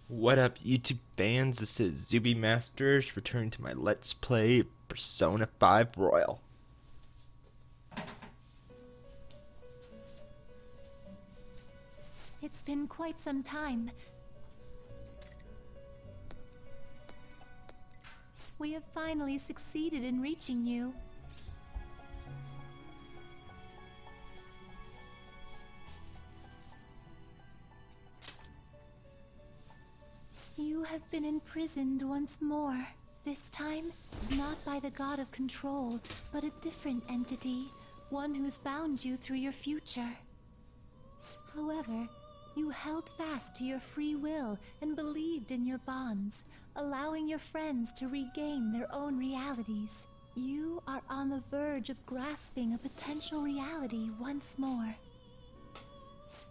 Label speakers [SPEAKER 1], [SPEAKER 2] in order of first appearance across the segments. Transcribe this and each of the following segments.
[SPEAKER 1] What up, YouTube fans? This is Zuby Masters returning to my Let's Play Persona 5 Royal.
[SPEAKER 2] It's been quite some time. We have finally succeeded in reaching you. You have been imprisoned once more. This time, not by the god of control, but a different entity, one who's bound you through your future. However, you held fast to your free will and believed in your bonds, allowing your friends to regain their own realities. You are on the verge of grasping a potential reality once more.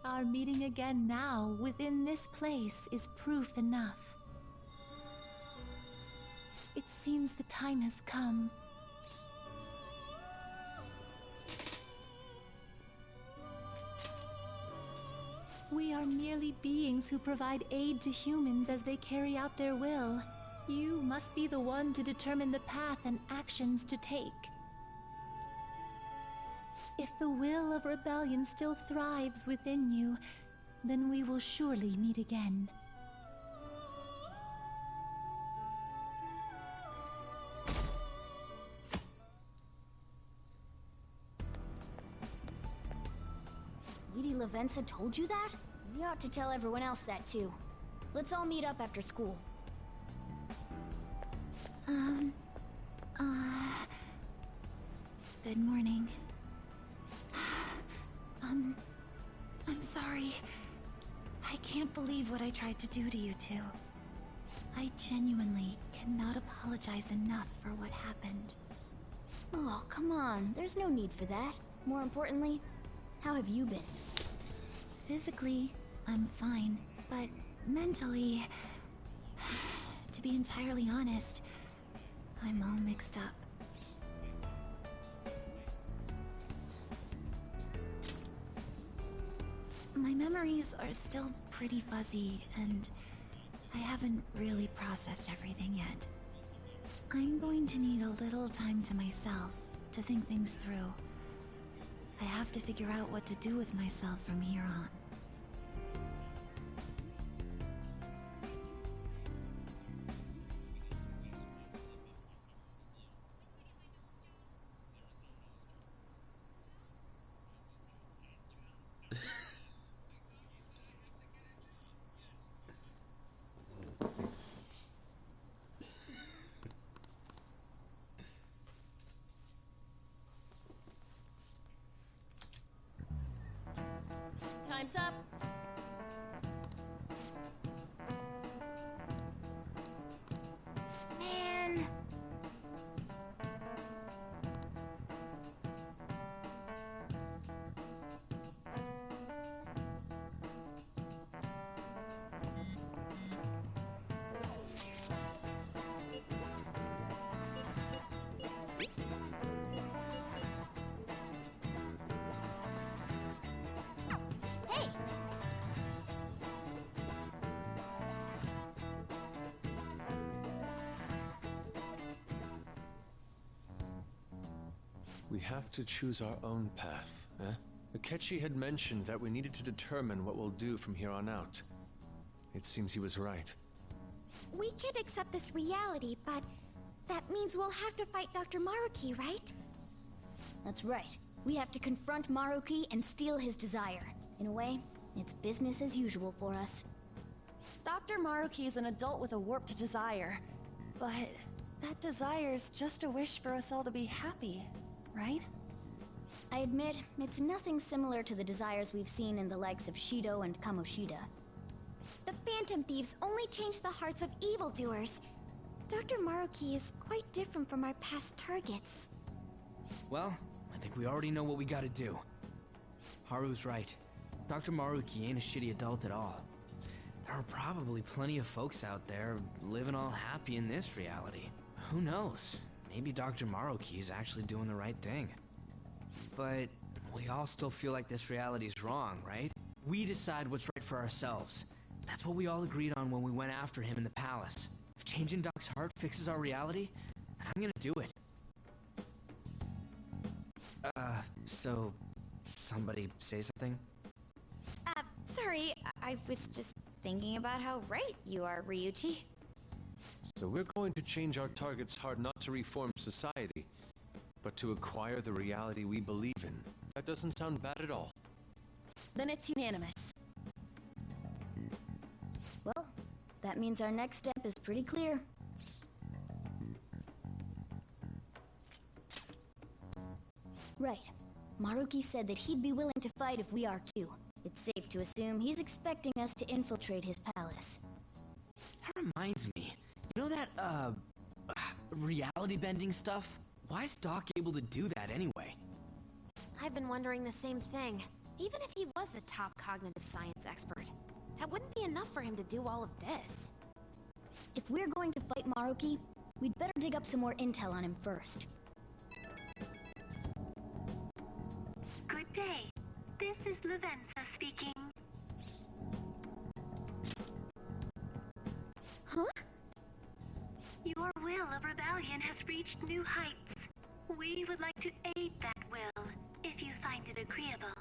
[SPEAKER 2] Our meeting again now, within this place, is proof enough. It seems the time has come. We are merely beings who provide aid to humans as they carry out their will. You must be the one to determine the path and actions to take. If the will of rebellion still thrives within you, then we will surely meet again.
[SPEAKER 3] Lady Lavenza told you that? We ought to tell everyone else that too. Let's all meet up after school.
[SPEAKER 2] Good morning. I'm sorry. I can't believe what I tried to do to you two. I genuinely cannot apologize enough for what happened.
[SPEAKER 3] Oh, come on. There's no need for that. More importantly, how have you been?
[SPEAKER 2] Physically, I'm fine, but mentally, to be entirely honest, I'm all mixed up. My memories are still pretty fuzzy, and I haven't really processed everything yet. I'm going to need a little time to myself to think things through. I have to figure out what to do with myself from here on.
[SPEAKER 3] Time's up. Man. Hey!
[SPEAKER 4] We have to choose our own path, eh? Akechi had mentioned that we needed to determine what we'll do from here on out. It seems he was right.
[SPEAKER 5] We could accept this reality, but that means we'll have to fight Dr. Maruki, right?
[SPEAKER 3] That's right. We have to confront Maruki and steal his desire. In a way, it's business as usual for us.
[SPEAKER 6] Dr. Maruki is an adult with a warped desire, but that desire's just a wish for us all to be happy, right?
[SPEAKER 3] I admit, it's nothing similar to the desires we've seen in the likes of Shido and Kamoshida.
[SPEAKER 5] The Phantom Thieves only change the hearts of evildoers. Dr. Maruki is quite different from our past targets.
[SPEAKER 7] Well, I think we already know what we gotta do. Haru's right. Dr. Maruki ain't a shitty adult at all. There are probably plenty of folks out there living all happy in this reality. Who knows? Maybe Dr. Maruki is actually doing the right thing. But we all still feel like this reality's wrong, right? We decide what's right for ourselves. That's what we all agreed on when we went after him in the palace. If changing Doc's heart fixes our reality, then I'm gonna do it. So... somebody say something?
[SPEAKER 5] Sorry, I was just thinking about how right you are, Ryuichi.
[SPEAKER 4] So we're going to change our target's heart not to reform society, but to acquire the reality we believe in. That doesn't sound bad at all.
[SPEAKER 6] Then it's unanimous.
[SPEAKER 3] Well, that means our next step is pretty clear. Right. Maruki said that he'd be willing to fight if we are too. It's safe to assume he's expecting us to infiltrate his palace.
[SPEAKER 7] That reminds me. You know that, reality bending stuff? Why is Doc able to do that anyway?
[SPEAKER 8] I've been wondering the same thing. Even if he was the top cognitive science expert, that wouldn't be enough for him to do all of this.
[SPEAKER 3] If we're going to fight Maruki, we'd better dig up some more intel on him first.
[SPEAKER 2] Good day. This is Lavenza speaking.
[SPEAKER 5] Huh?
[SPEAKER 2] Your will of rebellion has reached new heights. We would like to aid that will, if you find it agreeable.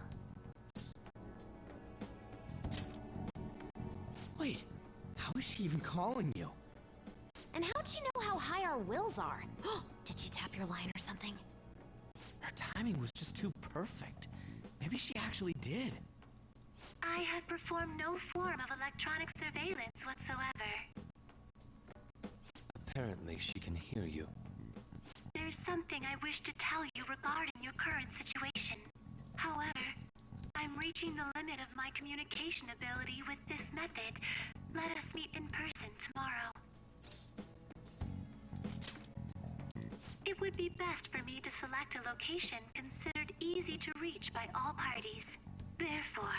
[SPEAKER 7] Wait, how is she even calling you?
[SPEAKER 8] And how'd you know how high our wills are? Did you tap your line or something?
[SPEAKER 7] Her timing was just too perfect. Maybe she actually did.
[SPEAKER 2] I have performed no form of electronic surveillance whatsoever.
[SPEAKER 4] Apparently she can hear you.
[SPEAKER 2] There's something I wish to tell you regarding your current situation. However, I'm reaching the limit of my communication ability with this method. Let us meet in person tomorrow. It would be best for me to select a location considered easy to reach by all parties. Therefore,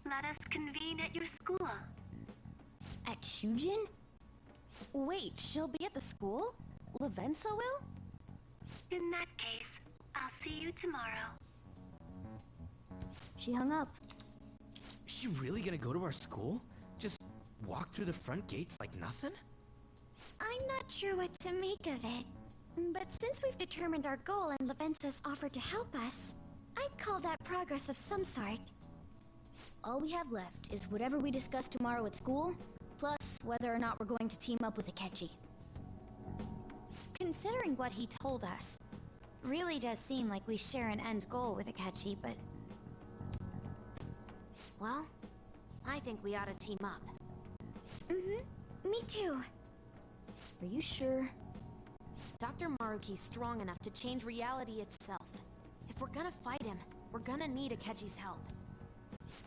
[SPEAKER 2] let us convene at your school.
[SPEAKER 3] At Shujin?
[SPEAKER 6] Wait, she'll be at the school? Lavenza will?
[SPEAKER 2] In that case, I'll see you tomorrow.
[SPEAKER 3] She hung up.
[SPEAKER 7] Is she really gonna go to our school? Just walk through the front gates like nothing?
[SPEAKER 5] I'm not sure what to make of it. But since we've determined our goal and Lavenza's offered to help us, I'd call that progress of some sort.
[SPEAKER 3] All we have left is whatever we discuss tomorrow at school, plus whether or not we're going to team up with Akechi.
[SPEAKER 5] Considering what he told us, really does seem like we share an end goal with Akechi, but...
[SPEAKER 8] Well, I think we ought to team up.
[SPEAKER 5] Me too.
[SPEAKER 3] Are you sure?
[SPEAKER 8] Dr. Maruki's strong enough to change reality itself. If we're gonna fight him, we're gonna need Akechi's help.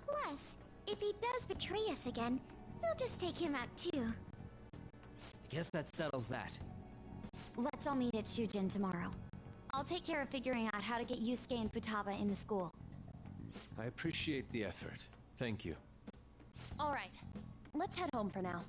[SPEAKER 5] Plus, if he does betray us again, we'll just take him out too.
[SPEAKER 7] I guess that settles that.
[SPEAKER 5] Let's all meet at Shujin tomorrow. I'll take care of figuring out how to get Yusuke and Futaba in the school.
[SPEAKER 4] I appreciate the effort. Thank you.
[SPEAKER 6] All right, let's head home for now.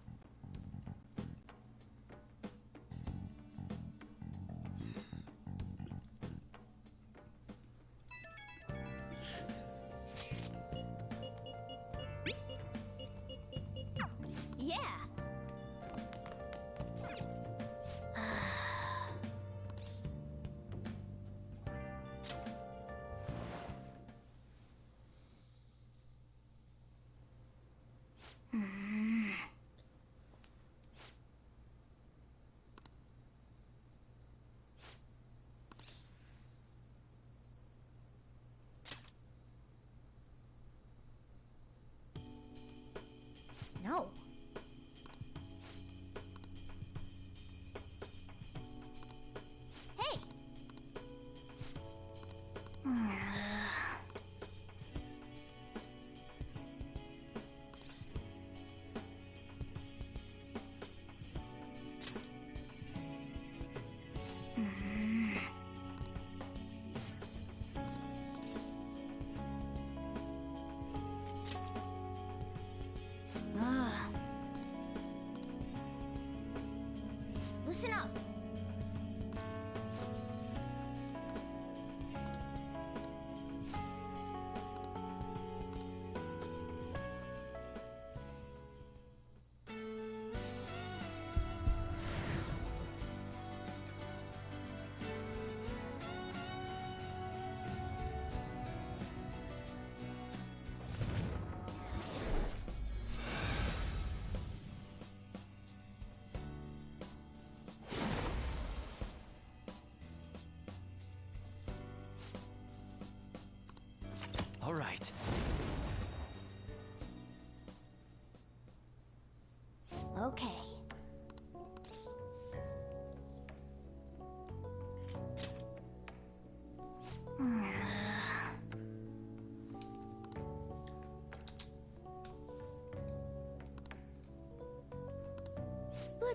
[SPEAKER 5] Yeah! No. Hey! Listen up.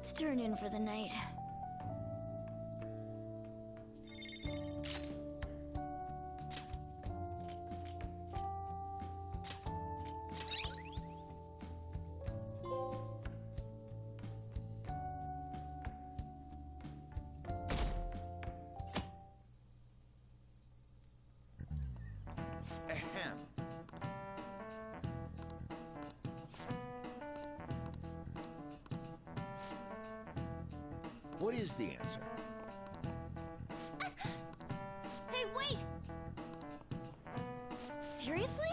[SPEAKER 3] Let's turn in for the night.
[SPEAKER 9] Ahem. What is the answer?
[SPEAKER 3] Hey, wait! Seriously?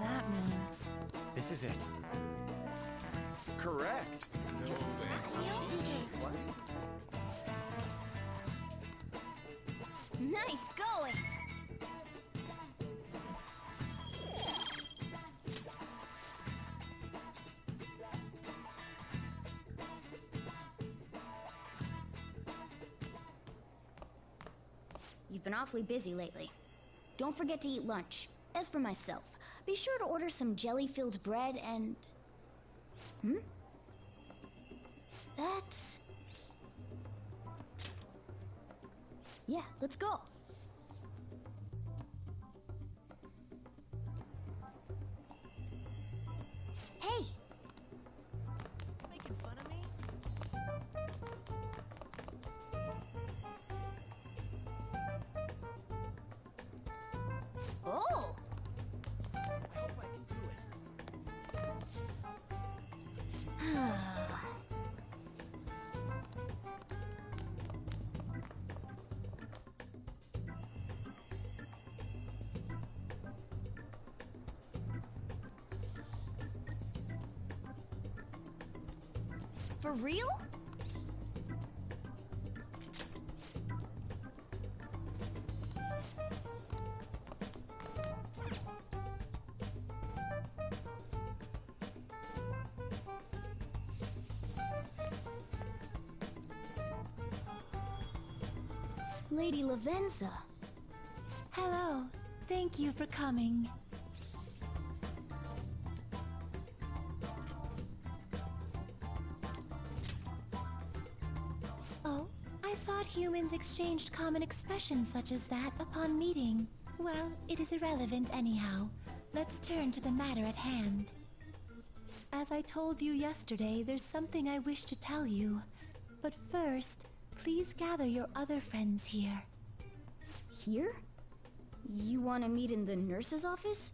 [SPEAKER 6] That means...
[SPEAKER 9] This is it. Correct.
[SPEAKER 3] Nice going! You've been awfully busy lately. Don't forget to eat lunch. As for myself, be sure to order some jelly-filled bread and... That's... Yeah, let's go. Hey!
[SPEAKER 6] Making fun of me?
[SPEAKER 3] Oh!
[SPEAKER 6] I hope I can do it.
[SPEAKER 3] For real? Lady Lavenza.
[SPEAKER 2] Hello. Thank you for coming. Oh, I thought humans exchanged common expressions such as that upon meeting. Well, it is irrelevant anyhow. Let's turn to the matter at hand. As I told you yesterday, there's something I wish to tell you. But first, please gather your other friends here.
[SPEAKER 3] Here? You want to meet in the nurse's office?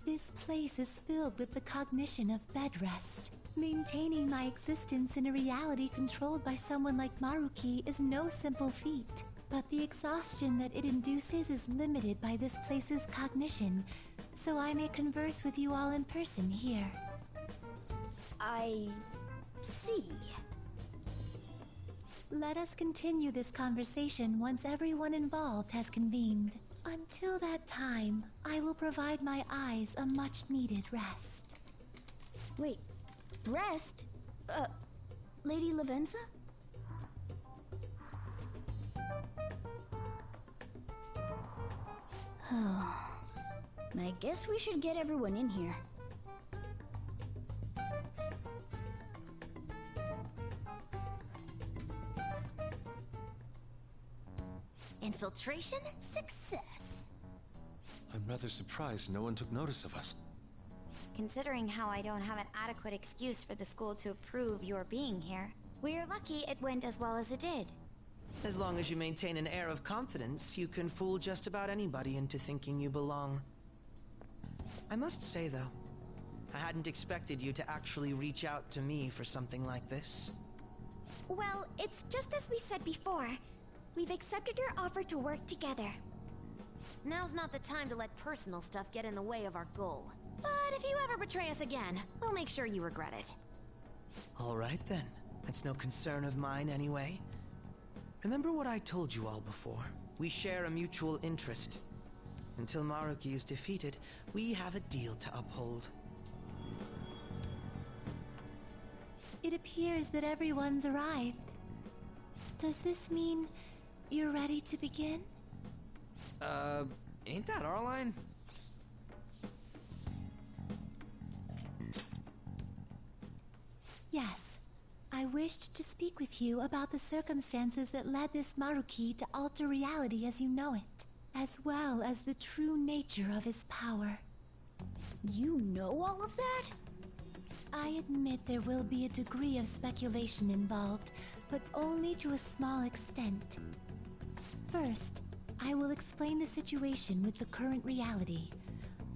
[SPEAKER 2] This place is filled with the cognition of bed rest. Maintaining my existence in a reality controlled by someone like Maruki is no simple feat. But the exhaustion that it induces is limited by this place's cognition, so I may converse with you all in person here.
[SPEAKER 3] I see.
[SPEAKER 2] Let us continue this conversation once everyone involved has convened. Until that time, I will provide my eyes a much-needed rest.
[SPEAKER 3] Wait, rest? Lady Lavenza? I guess we should get everyone in here.
[SPEAKER 5] Infiltration success.
[SPEAKER 4] I'm rather surprised no one took notice of us.
[SPEAKER 5] Considering how I don't have an adequate excuse for the school to approve your being here, we're lucky it went as well as it did.
[SPEAKER 9] As long as you maintain an air of confidence, you can fool just about anybody into thinking you belong. I must say, though, I hadn't expected you to actually reach out to me for something like this.
[SPEAKER 5] Well, it's just as we said before. We've accepted your offer to work together.
[SPEAKER 8] Now's not the time to let personal stuff get in the way of our goal. But if you ever betray us again, we'll make sure you regret it.
[SPEAKER 9] All right, then. That's no concern of mine, anyway. Remember what I told you all before. We share a mutual interest. Until Maruki is defeated, we have a deal to uphold.
[SPEAKER 2] It appears that everyone's arrived. Does this mean you're ready to begin?
[SPEAKER 7] Ain't that our line?
[SPEAKER 2] Yes. I wished to speak with you about the circumstances that led this Maruki to alter reality as you know it, as well as the true nature of his power.
[SPEAKER 3] You know all of that?
[SPEAKER 2] I admit there will be a degree of speculation involved, but only to a small extent. First, I will explain the situation with the current reality.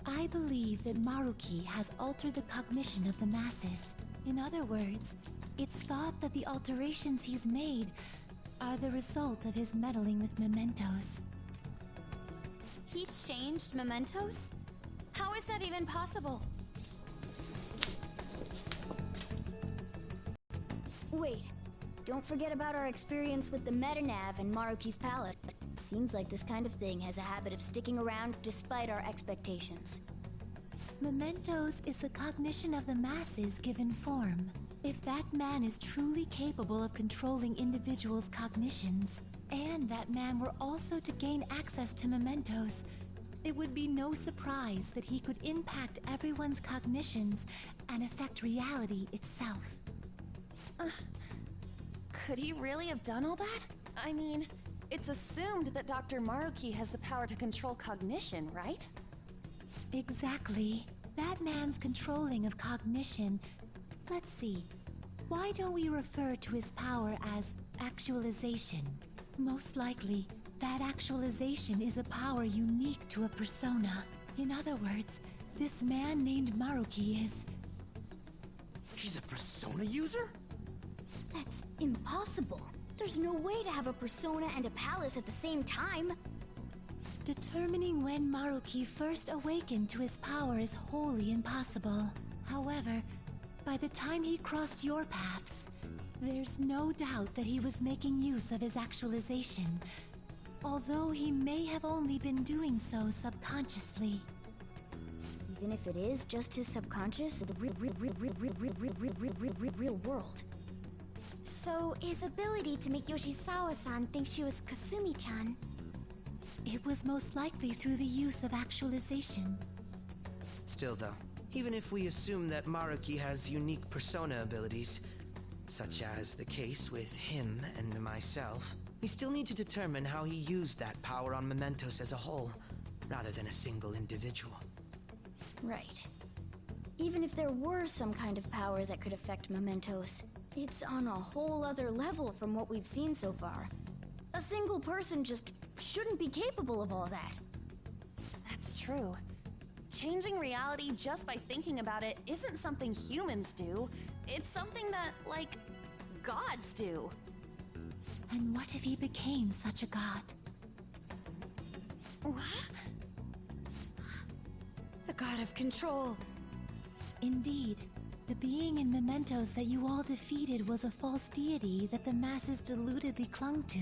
[SPEAKER 2] I believe that Maruki has altered the cognition of the masses. In other words, it's thought that the alterations he's made are the result of his meddling with mementos.
[SPEAKER 3] He changed mementos? How is that even possible? Wait, don't forget about our experience with the Metanav and Maruki's palace. Seems like this kind of thing has a habit of sticking around despite our expectations.
[SPEAKER 2] Mementos is the cognition of the masses given form. If that man is truly capable of controlling individuals' cognitions, and that man were also to gain access to mementos, it would be no surprise that he could impact everyone's cognitions and affect reality itself.
[SPEAKER 6] Could he really have done all that? I mean, it's assumed that Dr. Maruki has the power to control cognition, right?
[SPEAKER 2] Exactly. That man's controlling of cognition. Let's see. Why don't we refer to his power as actualization? Most likely, that actualization is a power unique to a persona. In other words, this man named Maruki is...
[SPEAKER 7] He's a persona user?
[SPEAKER 3] That's impossible. There's no way to have a persona and a palace at the same time.
[SPEAKER 2] Determining when Maruki first awakened to his power is wholly impossible. However, by the time he crossed your paths, there's no doubt that he was making use of his actualization, although he may have only been doing so subconsciously.
[SPEAKER 3] Even if it is just his subconscious, the real world.
[SPEAKER 5] So, his ability to make Yoshizawa-san think she was Kasumi-chan.
[SPEAKER 2] It was most likely through the use of actualization.
[SPEAKER 9] Still, though, even if we assume that Maruki has unique persona abilities, such as the case with him and myself, we still need to determine how he used that power on mementos as a whole, rather than a single individual.
[SPEAKER 3] Right. Even if there were some kind of power that could affect mementos, it's on a whole other level from what we've seen so far. A single person just shouldn't be capable of all that.
[SPEAKER 6] That's true. Changing reality just by thinking about it isn't something humans do. It's something that, like, gods do.
[SPEAKER 2] And what if he became such a god?
[SPEAKER 6] What?
[SPEAKER 3] The god of control.
[SPEAKER 2] Indeed, the being in mementos that you all defeated was a false deity that the masses deludedly clung to.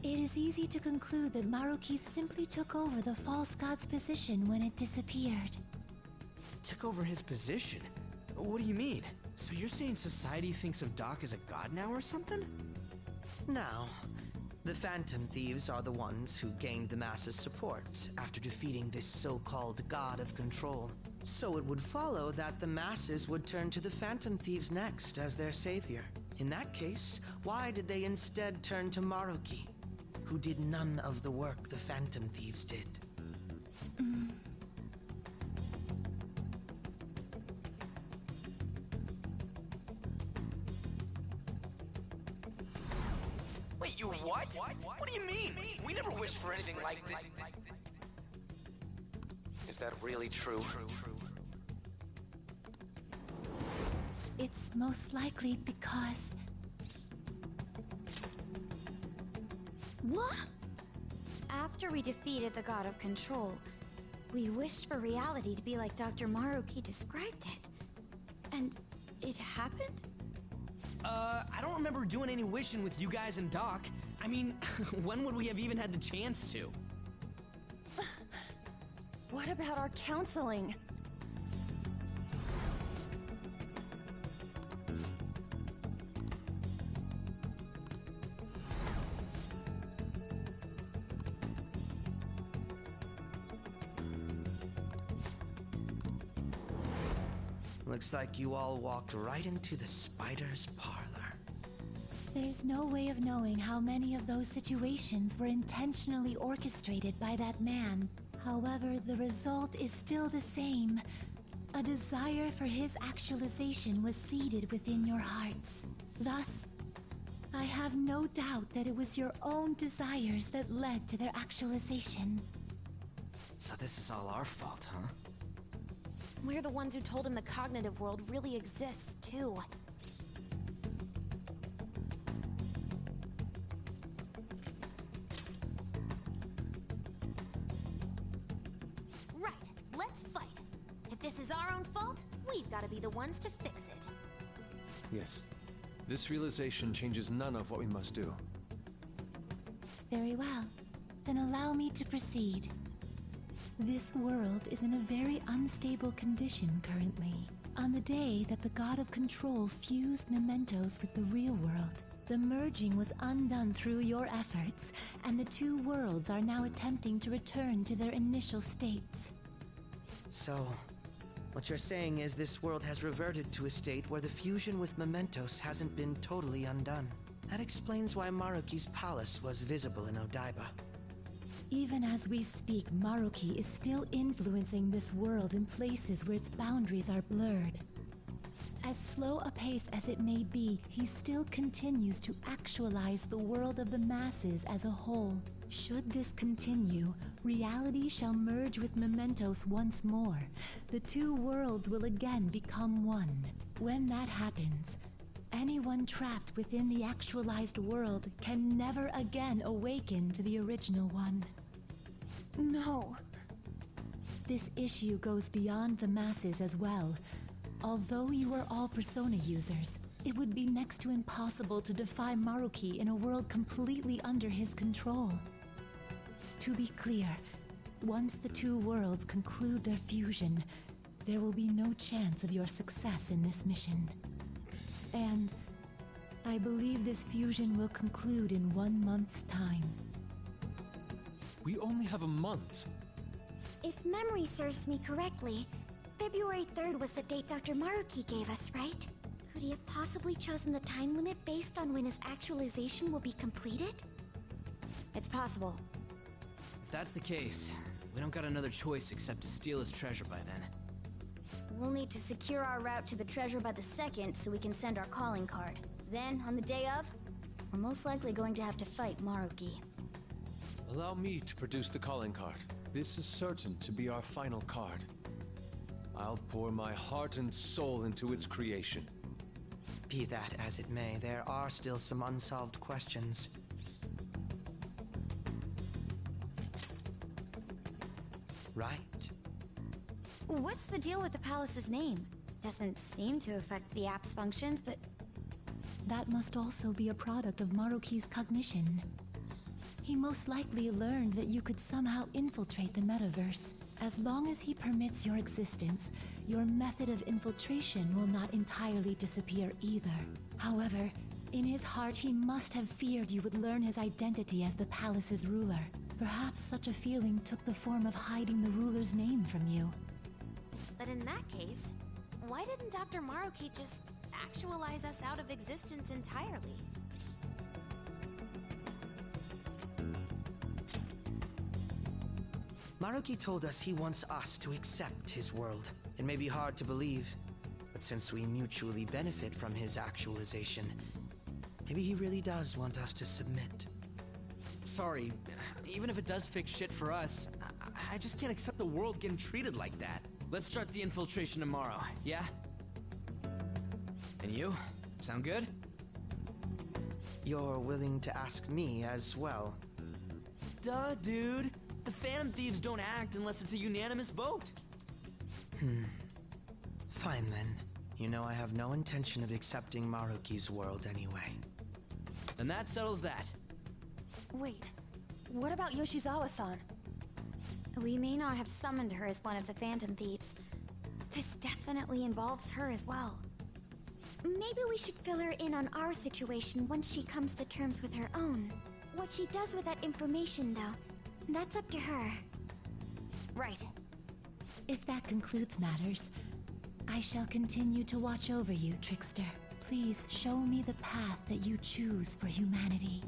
[SPEAKER 2] It is easy to conclude that Maruki simply took over the false god's position when it disappeared.
[SPEAKER 7] Took over his position? What do you mean? So you're saying society thinks of Doc as a god now or something?
[SPEAKER 9] Now, The Phantom Thieves are the ones who gained the masses' support after defeating this so-called God of Control. So it would follow that the masses would turn to the Phantom Thieves next as their savior. In that case, why did they instead turn to Maruki, who did none of the work the Phantom Thieves did?
[SPEAKER 7] Wait, you what? What do you mean? We never wished for anything like this.
[SPEAKER 10] Is that really true?
[SPEAKER 2] It's most likely because...
[SPEAKER 3] What? After we defeated the God of Control, we wished for reality to be like Dr. Maruki described it. And it happened?
[SPEAKER 7] I don't remember doing any wishing with you guys and Doc. I mean, when would we have even had the chance to?
[SPEAKER 6] What about our counseling?
[SPEAKER 9] Looks like you all walked right into the spider's parlor.
[SPEAKER 2] There's no way of knowing how many of those situations were intentionally orchestrated by that man. However, the result is still the same. A desire for his actualization was seeded within your hearts. Thus, I have no doubt that it was your own desires that led to their actualization.
[SPEAKER 7] So this is all our fault, huh?
[SPEAKER 8] We're the ones who told him the cognitive world really exists, too. Right, let's fight. If this is our own fault, we've got to be the ones to fix it.
[SPEAKER 4] Yes. This realization changes none of what we must do.
[SPEAKER 2] Very well. Then allow me to proceed. This world is in a very unstable condition currently. On the day that the God of Control fused mementos with the real world, the merging was undone through your efforts, and the two worlds are now attempting to return to their initial states.
[SPEAKER 9] So, what you're saying is this world has reverted to a state where the fusion with mementos hasn't been totally undone. That explains why Maruki's palace was visible in Odaiba.
[SPEAKER 2] Even as we speak, Maruki is still influencing this world in places where its boundaries are blurred. As slow a pace as it may be, he still continues to actualize the world of the masses as a whole. Should this continue, reality shall merge with mementos once more. The two worlds will again become one. When that happens, anyone trapped within the actualized world can never again awaken to the original one.
[SPEAKER 6] No.
[SPEAKER 2] This issue goes beyond the masses as well. Although you are all Persona users, it would be next to impossible to defy Maruki in a world completely under his control. To be clear, once the two worlds conclude their fusion, there will be no chance of your success in this mission. And I believe this fusion will conclude in 1 month's time.
[SPEAKER 4] We only have a month.
[SPEAKER 5] If memory serves me correctly, February 3rd was the date Dr. Maruki gave us, right? Could he have possibly chosen the time limit based on when his actualization will be completed?
[SPEAKER 3] It's possible.
[SPEAKER 7] If that's the case, we don't got another choice except to steal his treasure by then.
[SPEAKER 3] We'll need to secure our route to the treasure by the 2nd so we can send our calling card. Then, on the day of, we're most likely going to have to fight Maruki.
[SPEAKER 4] Allow me to produce the calling card. This is certain to be our final card. I'll pour my heart and soul into its creation.
[SPEAKER 9] Be that as it may, there are still some unsolved questions. Right?
[SPEAKER 3] What's the deal with the palace's name? Doesn't seem to affect the app's functions, but...
[SPEAKER 2] That must also be a product of Maruki's cognition. He most likely learned that you could somehow infiltrate the metaverse. As long as he permits your existence, your method of infiltration will not entirely disappear either. However, In his heart, he must have feared you would learn his identity as the palace's ruler. Perhaps such a feeling took the form of hiding the ruler's name from you.
[SPEAKER 8] But in that case, why didn't Dr. Maruki just actualize us out of existence entirely?
[SPEAKER 9] Maruki told us he wants us to accept his world. It may be hard to believe, but since we mutually benefit from his actualization, maybe he really does want us to submit.
[SPEAKER 7] Sorry, even if it does fix shit for us, I just can't accept the world getting treated like that. Let's start the infiltration tomorrow, yeah? And you? Sound good?
[SPEAKER 9] You're willing to ask me as well?
[SPEAKER 7] Duh, dude. The Phantom Thieves don't act unless it's a unanimous vote.
[SPEAKER 9] Fine then. You know I have no intention of accepting Maruki's world anyway.
[SPEAKER 7] Then that settles that.
[SPEAKER 6] Wait, what about Yoshizawa-san?
[SPEAKER 3] We may not have summoned her as one of the Phantom Thieves. This definitely involves her as well.
[SPEAKER 5] Maybe we should fill her in on our situation once she comes to terms with her own. What she does with that information, though, that's up to her.
[SPEAKER 6] Right.
[SPEAKER 2] If that concludes matters, I shall continue to watch over you, Trickster. Please show me the path that you choose for humanity.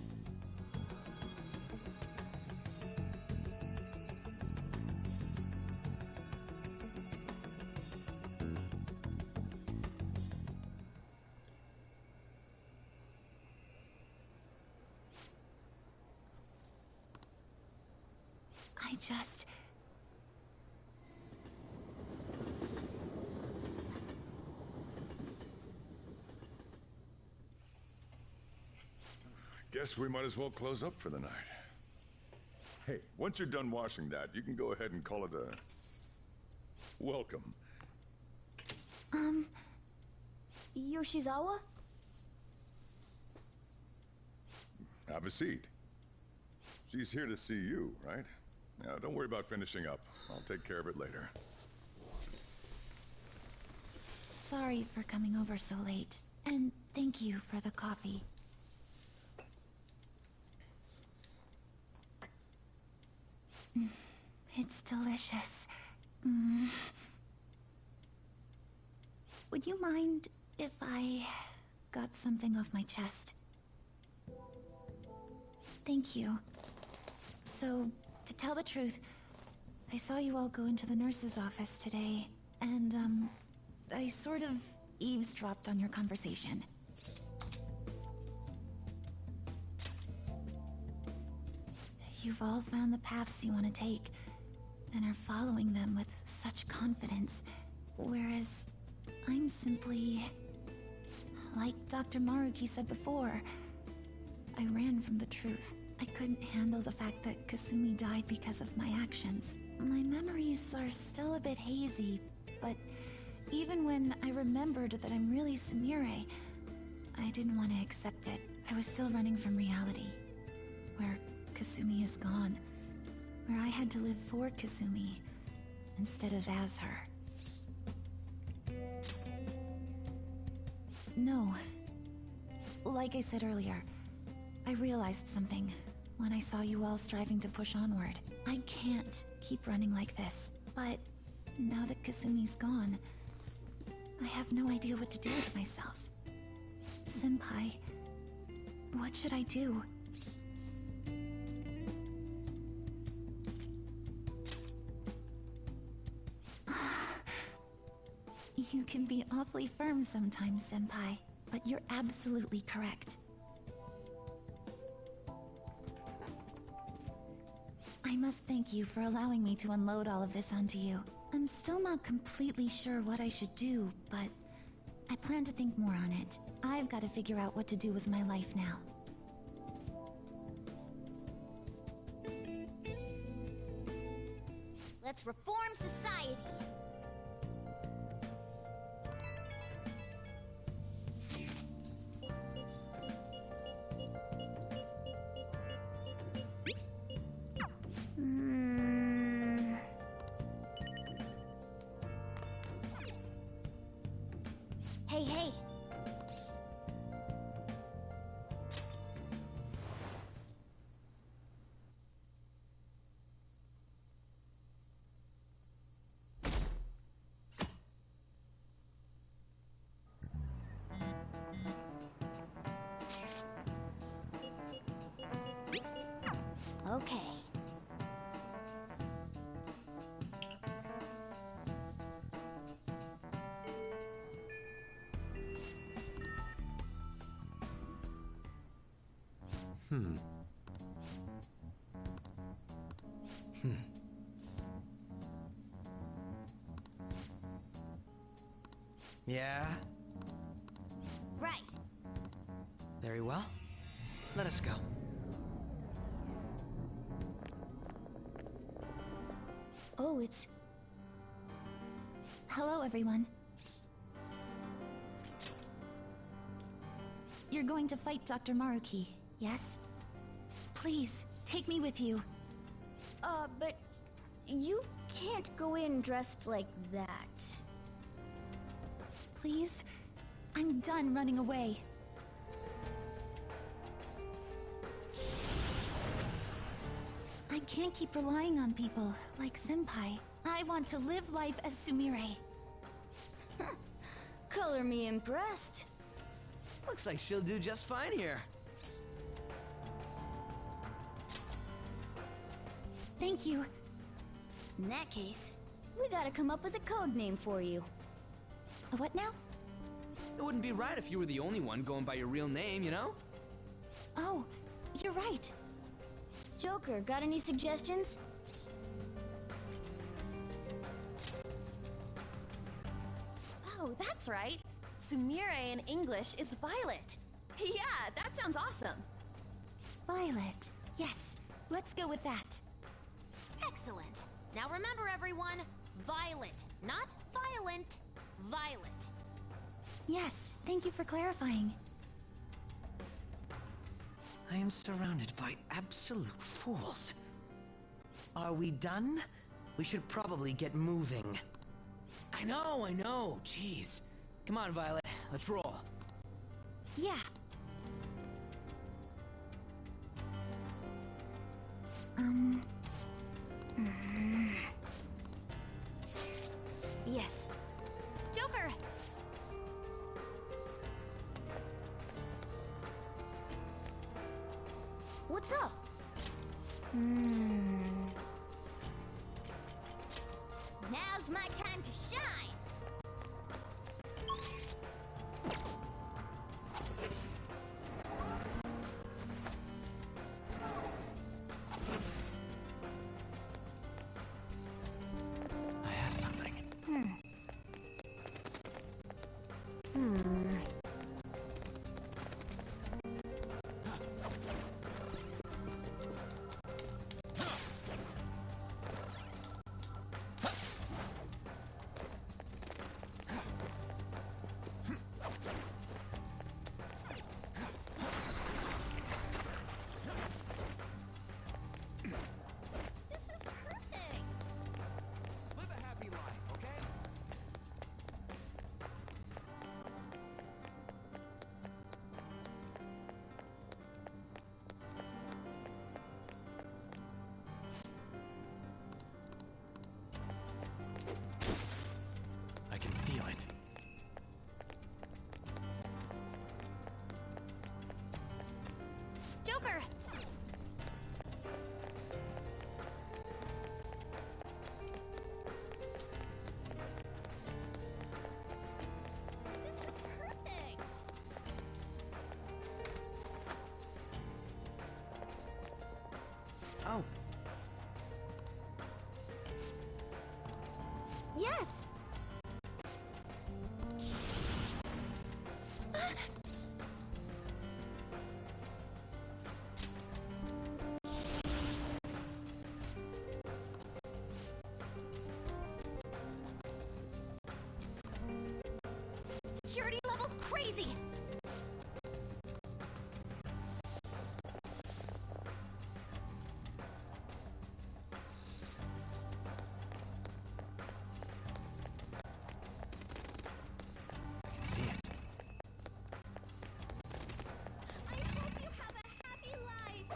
[SPEAKER 2] I just...
[SPEAKER 10] Guess we might as well close up for the night. Hey, once you're done washing that, you can go ahead and call it a... welcome.
[SPEAKER 3] Yoshizawa?
[SPEAKER 10] Have a seat. She's here to see you, right? Now, don't worry about finishing up. I'll take care of it later.
[SPEAKER 2] Sorry for coming over so late. And thank you for the coffee. It's delicious. Would you mind if I got something off my chest? Thank you. So, to tell the truth, I saw you all go into the nurse's office today, and, I sort of eavesdropped on your conversation. You've all found the paths you want to take, and are following them with such confidence, whereas I'm simply... like Dr. Maruki said before, I ran from the truth. I couldn't handle the fact that Kasumi died because of my actions. My memories are still a bit hazy, but even when I remembered that I'm really Sumire, I didn't want to accept it. I was still running from reality, where Kasumi is gone, where I had to live for Kasumi instead of as her. No. Like I said earlier, I realized something when I saw you all striving to push onward. I can't keep running like this, but now that Kasumi's gone, I have no idea what to do with myself. Senpai, what should I do? You can be awfully firm sometimes, Senpai, but you're absolutely correct. I must thank you for allowing me to unload all of this onto you. I'm still not completely sure what I should do, but I plan to think more on it. I've got to figure out what to do with my life now.
[SPEAKER 5] Let's reform society.
[SPEAKER 3] Hey, hey. Okay.
[SPEAKER 9] Yeah?
[SPEAKER 3] Right.
[SPEAKER 9] Very well. Let us go.
[SPEAKER 2] Oh, it's... Hello, everyone. You're going to fight Dr. Maruki, yes? Please, take me with you.
[SPEAKER 3] But you can't go in dressed like that.
[SPEAKER 2] Please? I'm done running away. I can't keep relying on people like Senpai. I want to live life as Sumire.
[SPEAKER 3] Color me impressed.
[SPEAKER 9] Looks like she'll do just fine here.
[SPEAKER 2] Thank you.
[SPEAKER 3] In that case, we gotta come up with a code name for you.
[SPEAKER 2] A what now?
[SPEAKER 7] It wouldn't be right if you were the only one going by your real name, you know?
[SPEAKER 2] Oh, you're right.
[SPEAKER 3] Joker, got any suggestions?
[SPEAKER 6] Oh, that's right. Sumire in English is Violet. Yeah, that sounds awesome.
[SPEAKER 2] Violet. Yes, let's go with that.
[SPEAKER 8] Excellent. Now remember, everyone, Violet, not violent. Violet.
[SPEAKER 2] Yes, thank you for clarifying.
[SPEAKER 9] I am surrounded by absolute fools. Are we done? We should probably get moving.
[SPEAKER 7] I know. Jeez. Come on, Violet. Let's roll.
[SPEAKER 2] Yeah.
[SPEAKER 3] Yes.
[SPEAKER 8] Joker!
[SPEAKER 3] What's up? Now's my time to shine!
[SPEAKER 7] I have something.
[SPEAKER 8] This is perfect!
[SPEAKER 11] Live a happy life, okay?
[SPEAKER 7] I can feel it.
[SPEAKER 8] Joker! This is perfect!
[SPEAKER 9] Oh,
[SPEAKER 2] Yes!
[SPEAKER 8] Security level crazy!
[SPEAKER 7] I can see it.
[SPEAKER 8] I hope you have a happy life!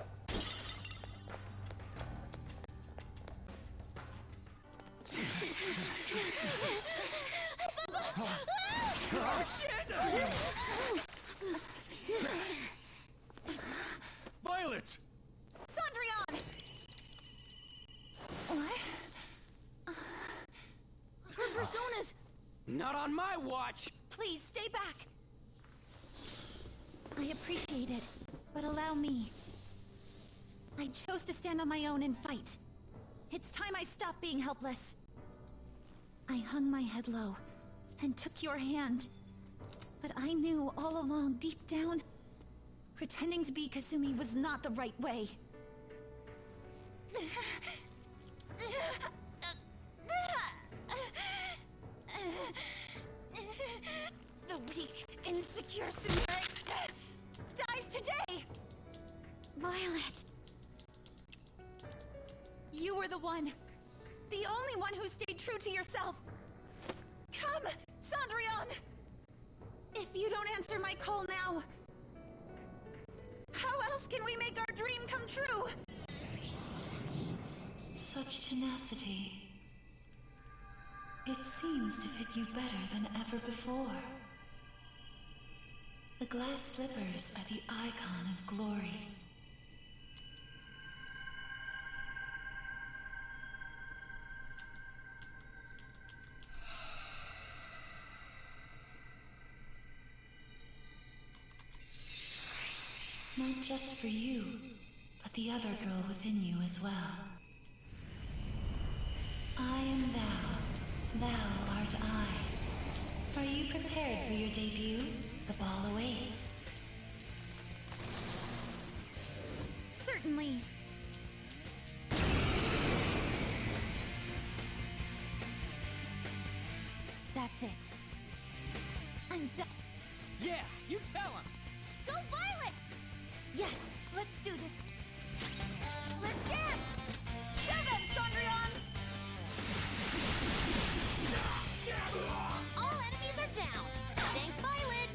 [SPEAKER 9] oh shit!
[SPEAKER 7] Not on my watch!
[SPEAKER 2] Please, stay back! I appreciate it, but allow me. I chose to stand on my own and fight. It's time I stopped being helpless. I hung my head low and took your hand. But I knew all along, deep down, pretending to be Kasumi was not the right way. The weak, insecure Sumire dies today!
[SPEAKER 5] Violet!
[SPEAKER 2] You were the one. The only one who stayed true to yourself. Come, Cendrillon! If you don't answer my call now, how else can we make our dream come true? Such tenacity. It seems to fit you better than ever before. The glass slippers are the icon of glory. Not just for you, but the other girl within you as well. I am thou, thou art I. Are you prepared for your debut? The ball awaits. Certainly. That's it. I'm done.
[SPEAKER 7] Yeah, you tell him!
[SPEAKER 5] Go Violet!
[SPEAKER 2] Yes, let's do this. Let's dance! Show them, Cendrillon!
[SPEAKER 8] All enemies are down. Thank Violet.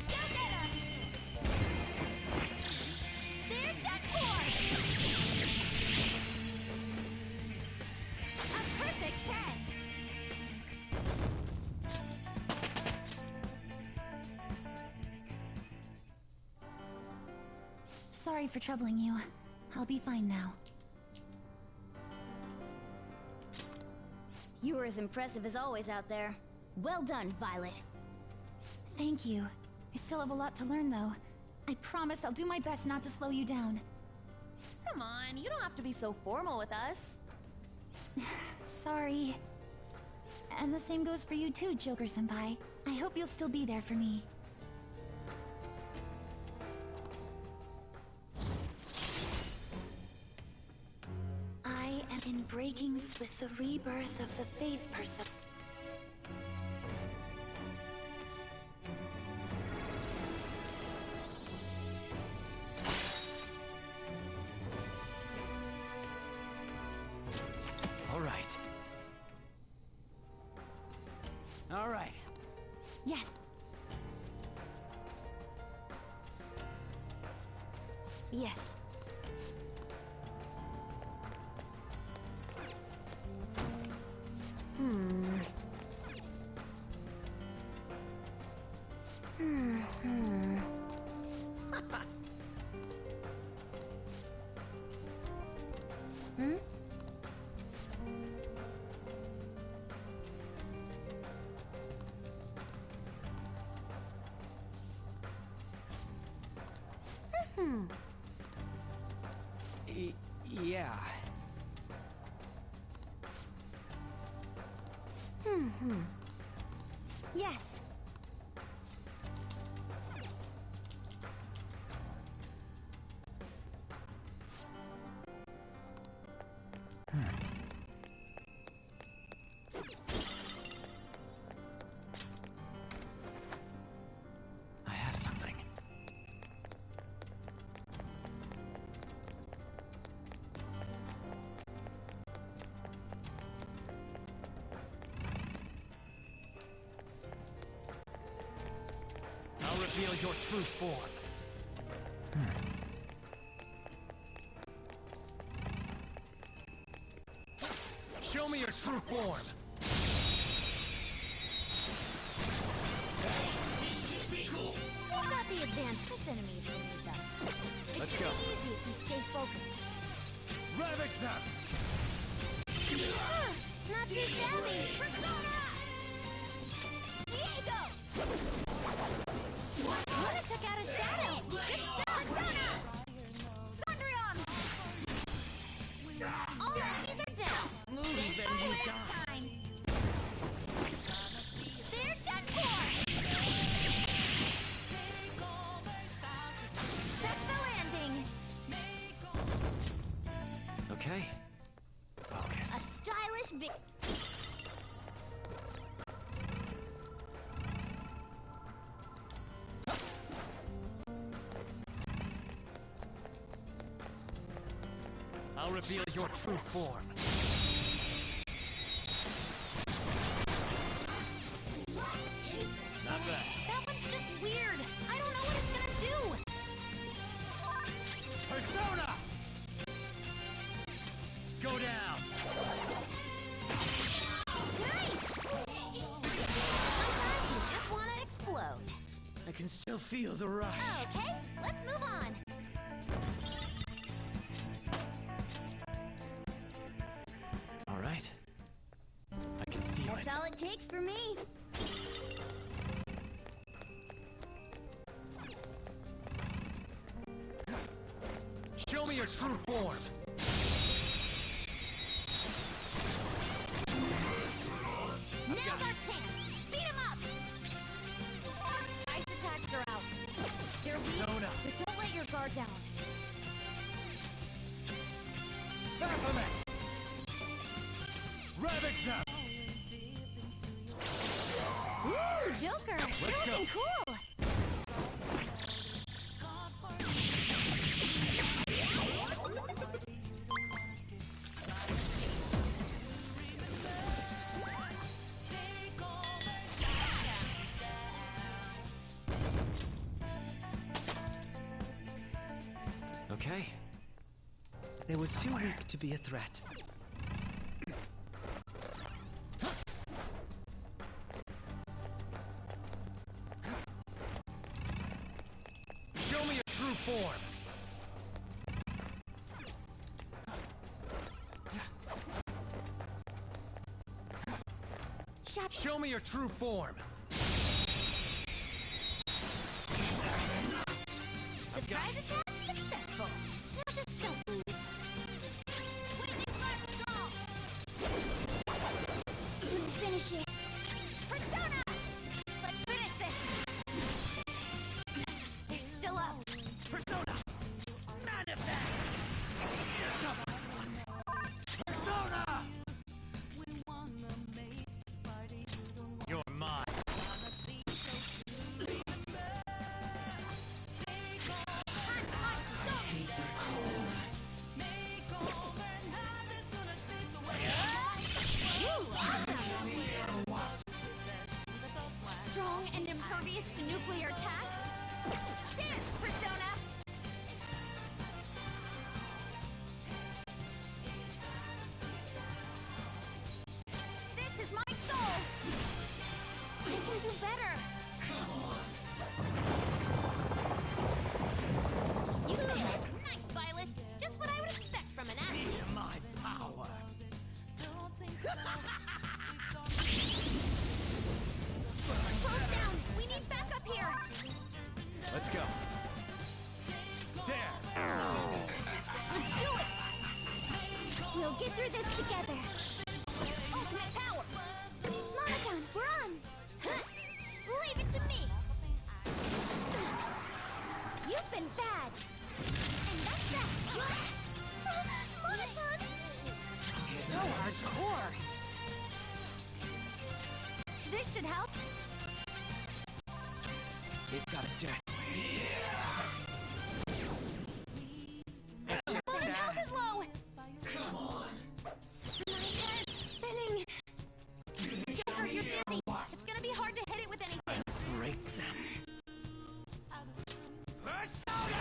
[SPEAKER 2] Go get 'em!
[SPEAKER 8] They're done for.
[SPEAKER 2] A perfect 10! Sorry for troubling you. I'll be fine now.
[SPEAKER 3] You were as impressive as always out there. Well done, Violet.
[SPEAKER 2] Thank you. I still have a lot to learn, though. I promise I'll do my best not to slow you down.
[SPEAKER 6] Come on, you don't have to be so formal with us.
[SPEAKER 2] Sorry. And the same goes for you too, Joker-senpai. I hope you'll still be there for me. I am in breakings with the rebirth of the Faith Person.
[SPEAKER 7] All right. All right.
[SPEAKER 2] Yes.
[SPEAKER 3] Yes.
[SPEAKER 7] Yeah.
[SPEAKER 2] Yes.
[SPEAKER 7] I have something. I'll reveal your true form. Show me your true form.
[SPEAKER 3] What about the advanced enemies beneath us? It
[SPEAKER 7] Let's
[SPEAKER 3] should
[SPEAKER 7] go.
[SPEAKER 3] be easy if you stay focused.
[SPEAKER 4] Ravage them!
[SPEAKER 5] Not too shabby. Persona! Diego!
[SPEAKER 6] Luna took out a shadow. Good stuff.
[SPEAKER 5] Persona!
[SPEAKER 6] Thundrion.
[SPEAKER 5] All enemies are down.
[SPEAKER 9] Move and you die.
[SPEAKER 5] Time. They're done for!
[SPEAKER 6] Check the landing.
[SPEAKER 7] Okay. Focus.
[SPEAKER 5] A stylish
[SPEAKER 11] I'll reveal your true form. Not bad.
[SPEAKER 6] That one's just weird. I don't know what it's gonna do.
[SPEAKER 11] Persona! Go down.
[SPEAKER 6] Nice! Sometimes you just want to explode.
[SPEAKER 9] I can still feel the rush.
[SPEAKER 6] Okay, let's move on.
[SPEAKER 7] All right. I can feel it.
[SPEAKER 5] That's all it takes for me.
[SPEAKER 11] Show me your true form.
[SPEAKER 6] Now's our chance. Beat him up. Ice attacks are out. They're weak,
[SPEAKER 11] Persona.
[SPEAKER 6] but don't let your guard down.
[SPEAKER 11] Baphomet! Ravage them!
[SPEAKER 6] Ooh, Joker! You're
[SPEAKER 11] Let's go.
[SPEAKER 6] looking cool!
[SPEAKER 7] Okay.
[SPEAKER 9] They were too weak to be a threat.
[SPEAKER 11] Show me your true form. Show me your true form.
[SPEAKER 6] Surprise attack successful. Now just don't lose.
[SPEAKER 5] Couldn't finish it.
[SPEAKER 6] Persona! Let's finish this! They're still up.
[SPEAKER 11] Persona! Manifest! Persona! You're mine.
[SPEAKER 6] Strong and impervious to nuclear attacks? Dance, Persona! This is my soul! I can do better! You did it! Nice, Violet! Just what I would expect from an athlete!
[SPEAKER 11] Hear my power.
[SPEAKER 6] Close down! We need backup here!
[SPEAKER 11] Let's go. There!
[SPEAKER 6] Let's do it!
[SPEAKER 5] We'll get through this together.
[SPEAKER 6] Ultimate power!
[SPEAKER 5] Monotone, we're on.
[SPEAKER 6] Huh. Leave it to me!
[SPEAKER 5] You've been bad. And that's that. Monotone!
[SPEAKER 6] So hardcore! This should help!
[SPEAKER 9] They've got a death wish.
[SPEAKER 6] Mona's health is low! Come on! My head's spinning! Joker, you're dizzy! It's gonna be hard to hit it with anything!
[SPEAKER 9] Break them.
[SPEAKER 11] Persona!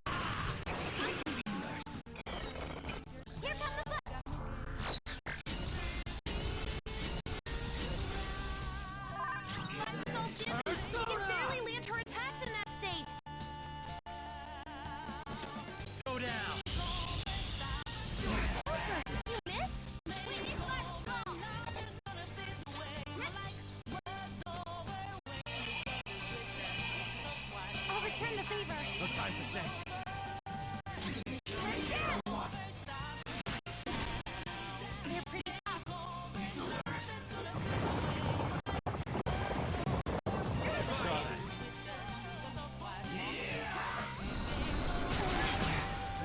[SPEAKER 6] Here come the books! That's all she is! She can barely land her attacks in that state! They're pretty tough.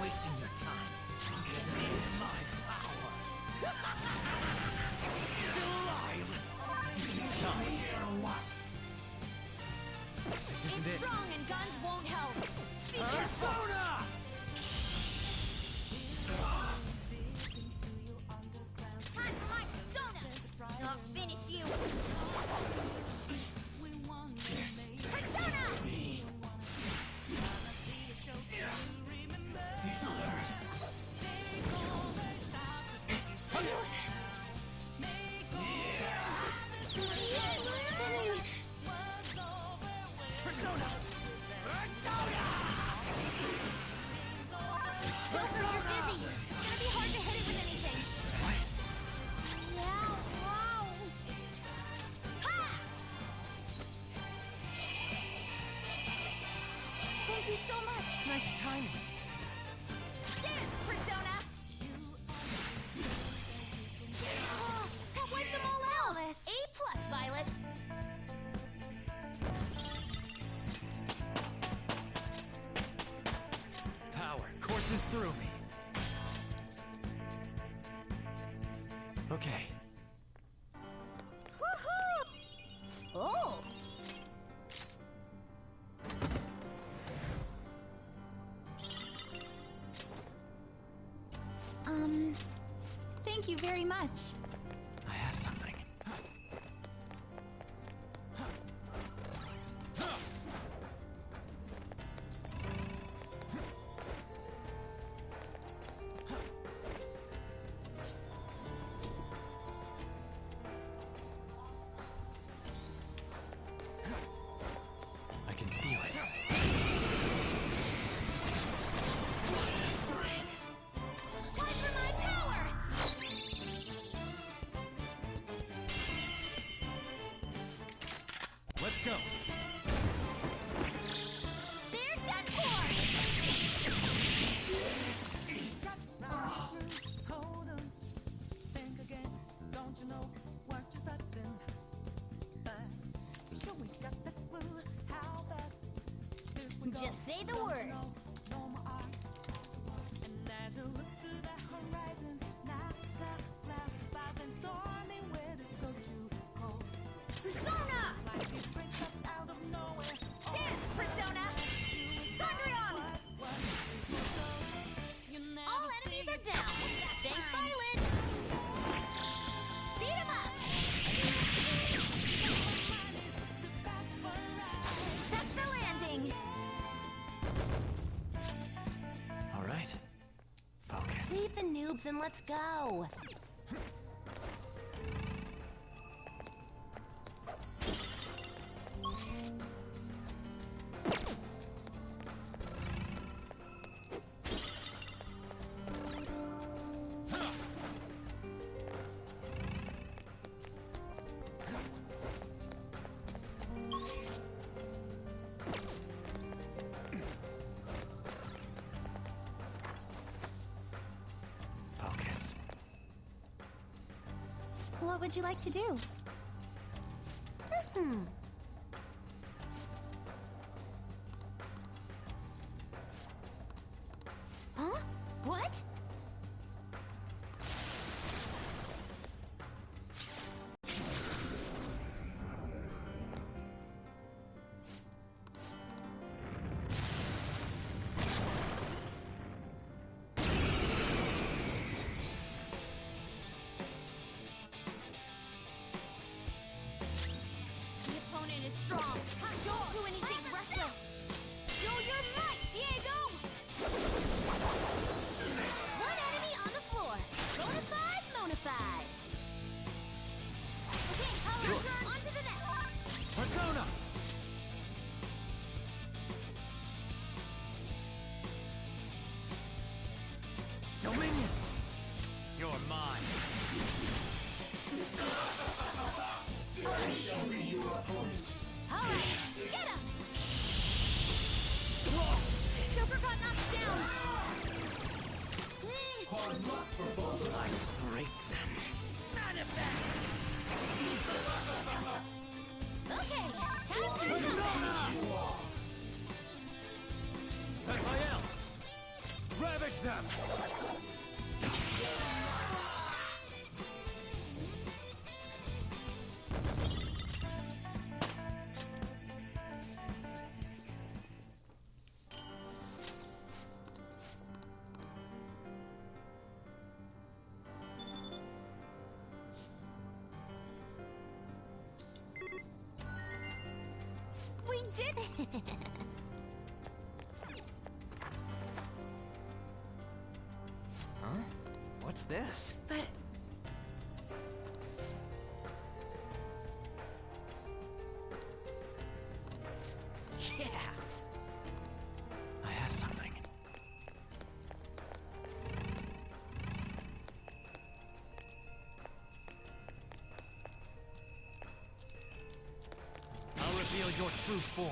[SPEAKER 9] Wasting your time.
[SPEAKER 11] My power. Still alive. It's time.
[SPEAKER 7] This isn't
[SPEAKER 8] It's
[SPEAKER 7] it.
[SPEAKER 8] strong and guns won't help. Be careful.
[SPEAKER 11] Persona!
[SPEAKER 8] Time for my persona. I'll finish you. Persona!
[SPEAKER 11] Persona! Persona!
[SPEAKER 8] Joker, you're dizzy. It's gonna be hard to hit it with anything. Yeah, wow. Ha!
[SPEAKER 3] Thank you so much.
[SPEAKER 9] Nice timing.
[SPEAKER 8] Dance, Persona! Oh, that wiped them all out! A+, Violet!
[SPEAKER 11] Power courses through me. Okay.
[SPEAKER 8] Woohoo! Oh!
[SPEAKER 2] Thank you very much.
[SPEAKER 11] I have something. I can feel it.
[SPEAKER 8] Time for my power!
[SPEAKER 11] Let's go.
[SPEAKER 8] They're done for! Just say the word. Persona! Dance, Persona! Thundreon! All enemies are down. Thank Violet! Beat 'em up! Check the landing!
[SPEAKER 11] All right. Focus.
[SPEAKER 8] Leave the noobs and let's go.
[SPEAKER 11] Focus.
[SPEAKER 2] What would you like to do?
[SPEAKER 8] Huh? What? The opponent is strong. Don't do anything reckless. Show your might, Diego! One enemy on the floor. Bonafide, Monafide. Okay, Power Ranger, on to the next.
[SPEAKER 11] Persona! Dominion! You're mine.
[SPEAKER 8] Alright, get him! Joker,
[SPEAKER 6] Joker got knocked down!
[SPEAKER 7] Break them.
[SPEAKER 6] Okay, time for another!
[SPEAKER 11] Raphael! Ravage them!
[SPEAKER 6] We did it!
[SPEAKER 7] Huh? What's this?
[SPEAKER 3] But
[SPEAKER 7] Yeah! I have something.
[SPEAKER 11] I'll reveal your true form.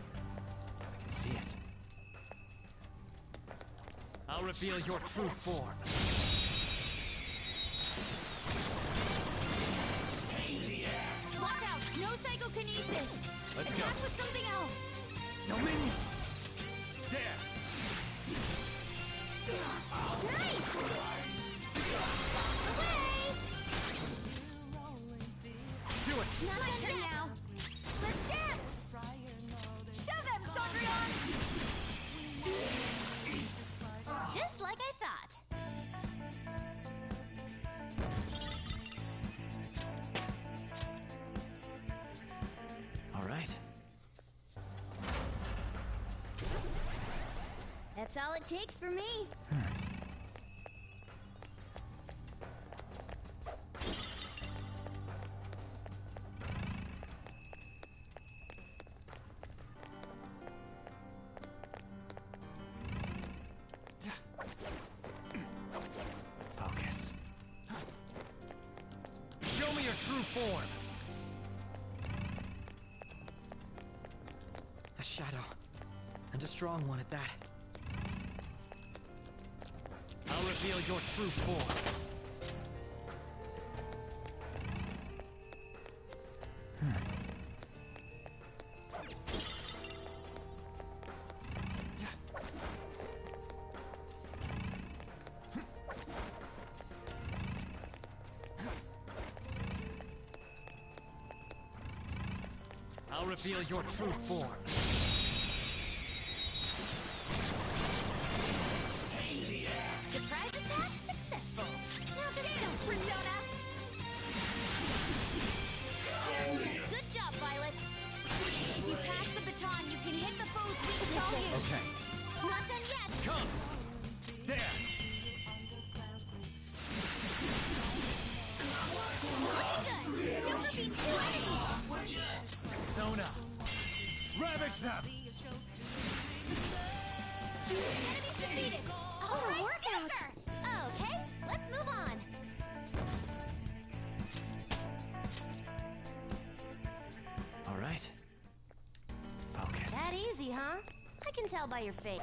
[SPEAKER 11] I can see it. I'll reveal your true form.
[SPEAKER 6] Watch out! No psychokinesis!
[SPEAKER 11] Let's go.
[SPEAKER 6] Attack with something else!
[SPEAKER 11] Dominion! There!
[SPEAKER 6] Nice!
[SPEAKER 11] Do it!
[SPEAKER 6] Not my turn now! Let's dance! Show them, Sondrian! Just like I thought.
[SPEAKER 7] All right.
[SPEAKER 3] that's all it takes for me.
[SPEAKER 7] Focus.
[SPEAKER 11] Show me your true form!
[SPEAKER 9] A shadow. And a strong one at that.
[SPEAKER 11] I'll reveal your true form. I'll reveal your true form.
[SPEAKER 6] Surprise attack successful. Now this don't, Persona! Good job, Violet. You passed the baton. You can hit the foe's weaknesses.
[SPEAKER 11] Okay.
[SPEAKER 6] Not done yet.
[SPEAKER 11] Come! There!
[SPEAKER 6] Looking good. Joker beat 2 enemies.
[SPEAKER 11] Persona! Ravage them!
[SPEAKER 6] Enemies defeated. All right, Joker. Okay, let's move on.
[SPEAKER 7] All right. Focus.
[SPEAKER 8] That easy, huh? I can tell by your face.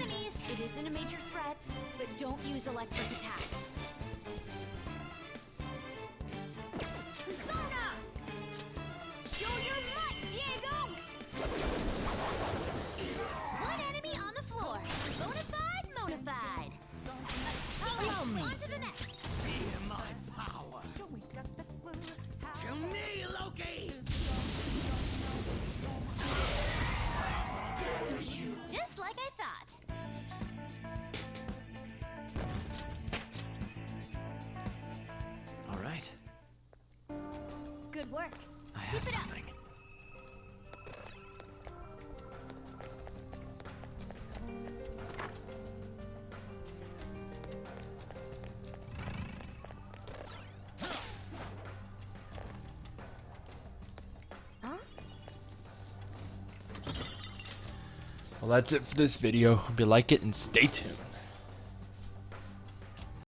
[SPEAKER 6] Enemies, it isn't a major threat, but don't use electric attacks. Persona! Show your might, Diego! One enemy on the floor. Bonafide, Monafide. Follow me. On to the next.
[SPEAKER 11] Feel my power! To me, Loki!
[SPEAKER 6] Just like I thought.
[SPEAKER 7] All right.
[SPEAKER 3] Good work.
[SPEAKER 7] I have
[SPEAKER 6] Keep it up.
[SPEAKER 7] something.
[SPEAKER 1] Well, that's it for this video. Hope you like it and stay tuned.